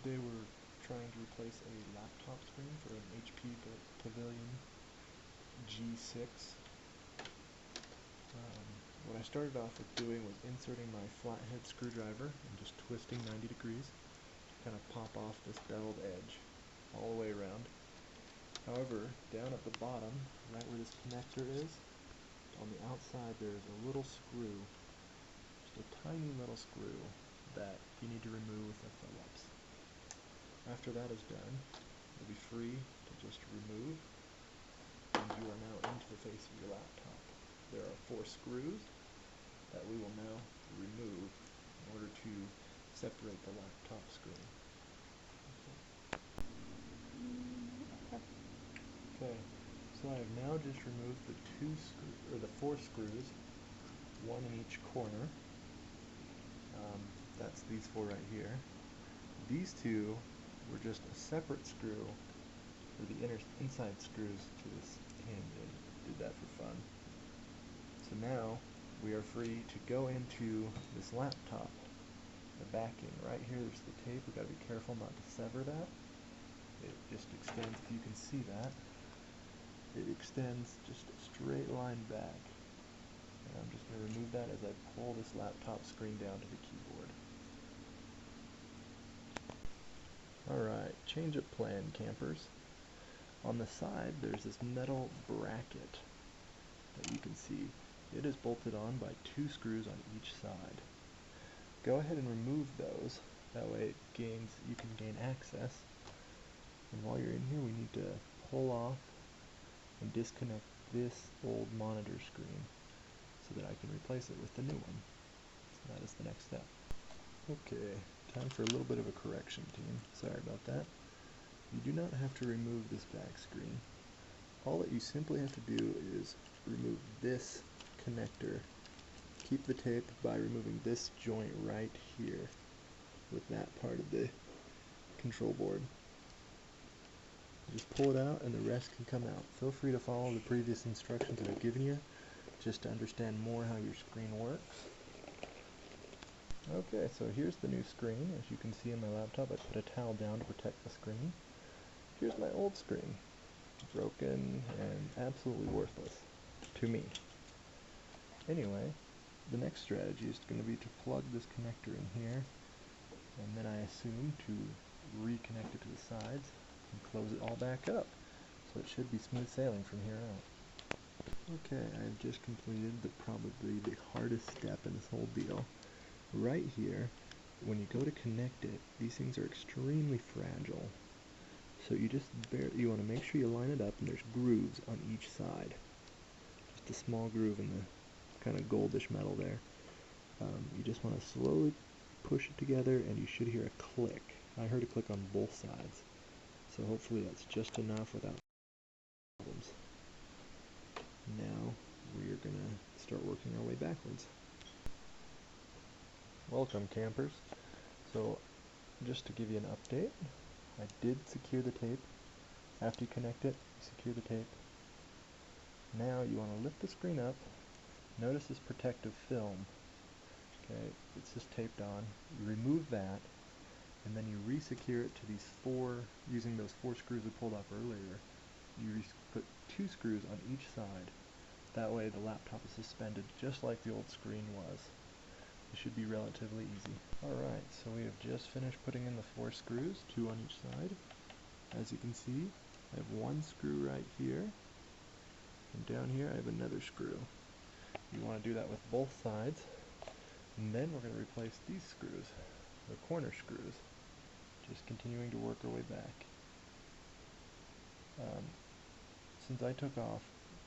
Today we're trying to replace a laptop screen for an HP Pavilion G6. What I started off with doing was inserting my flathead screwdriver and just twisting 90 degrees to kind of pop off this beveled edge all the way around. However, down at the bottom, right where this connector is, on the outside there's a little screw, just a tiny little screw that you need to remove with a Phillips. After that is done, you'll be free to just remove, and you are now into the face of your laptop. There are 4 screws that we will now remove in order to separate the laptop screen. Okay, so I have now just removed the 4 screws, one in each corner. That's these 4 right here. These 2 were just a separate screw for the inside screws to this hinge, and did that for fun. So now we are free to go into this laptop. The backing right here, there's the tape. We've got to be careful not to sever that. It just extends, if you can see that, it extends just a straight line back. And I'm just going to remove that as I pull this laptop screen down to the keyboard. Alright, change of plan, campers. On the side there's this metal bracket that you can see. It is bolted on by 2 screws on each side. Go ahead and remove those, that way you can gain access. And while you're in here, we need to pull off and disconnect this old monitor screen so that I can replace it with the new one. So that is the next step. Okay, time for a little bit of a correction, team. Sorry about that. You do not have to remove this back screen. All that you simply have to do is remove this connector. Keep the tape by removing this joint right here with that part of the control board. Just pull it out and the rest can come out. Feel free to follow the previous instructions that I've given you just to understand more how your screen works. Okay, so here's the new screen. As you can see in my laptop, I put a towel down to protect the screen. Here's my old screen. Broken and absolutely worthless to me. Anyway, the next strategy is going to be to plug this connector in here, and then I assume to reconnect it to the sides and close it all back up. So it should be smooth sailing from here out. Okay, I've just completed probably the hardest step in this whole deal. Right here, when you go to connect it, these things are extremely fragile. So you want to make sure you line it up and there's grooves on each side. Just a small groove in the kind of goldish metal there. You just want to slowly push it together and you should hear a click. I heard a click on both sides. So hopefully that's just enough without problems. Now we are going to start working our way backwards. Welcome, campers. So just to give you an update, I did secure the tape. After you connect it, secure the tape. Now you want to lift the screen up. Notice this protective film. Okay, it's just taped on. You remove that, and then you re-secure it to these 4, using those 4 screws we pulled off earlier. You put 2 screws on each side. That way the laptop is suspended just like the old screen was. It should be relatively easy. Alright, so we have just finished putting in the 4 screws, 2 on each side. As you can see, I have 1 screw right here, and down here I have another screw. You want to do that with both sides, and then we're going to replace these screws, the corner screws, just continuing to work our way back. Since I took off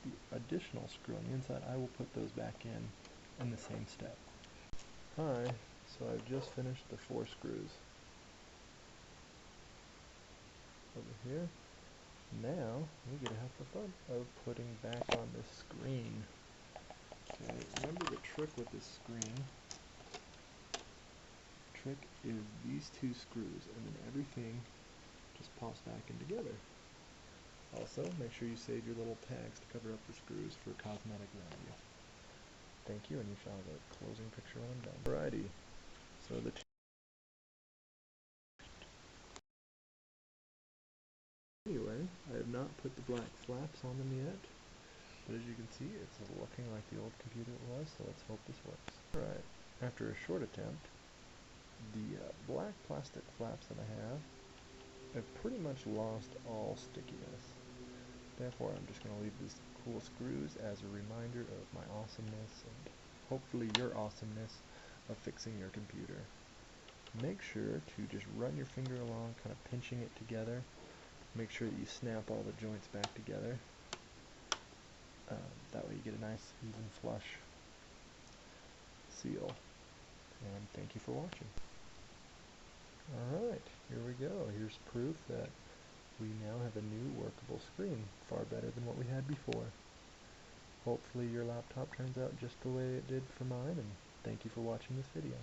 the additional screw on the inside, I will put those back in the same step. Hi, so I've just finished the 4 screws over here. Now we get to have the fun of putting back on this screen. Okay, remember the trick with this screen. The trick is these 2 screws, and then everything just pops back in together. Also, make sure you save your little tags to cover up the screws for cosmetic value. Thank you, and you shall have a closing picture when I'm done. Alrighty, so flaps on them yet, but as you can see, it's looking like the old computer it was, so let's hope this works. Alright, after a short attempt, the black plastic flaps that I have pretty much lost all stickiness. Therefore, I'm just going to leave these cool screws as a reminder of my awesomeness and hopefully your awesomeness of fixing your computer. Make sure to just run your finger along, kind of pinching it together. Make sure that you snap all the joints back together. That way you get a nice, even, flush seal. And thank you for watching. Alright, here we go. Here's proof that we now have a new workable screen, far better than what we had before. Hopefully your laptop turns out just the way it did for mine, and thank you for watching this video.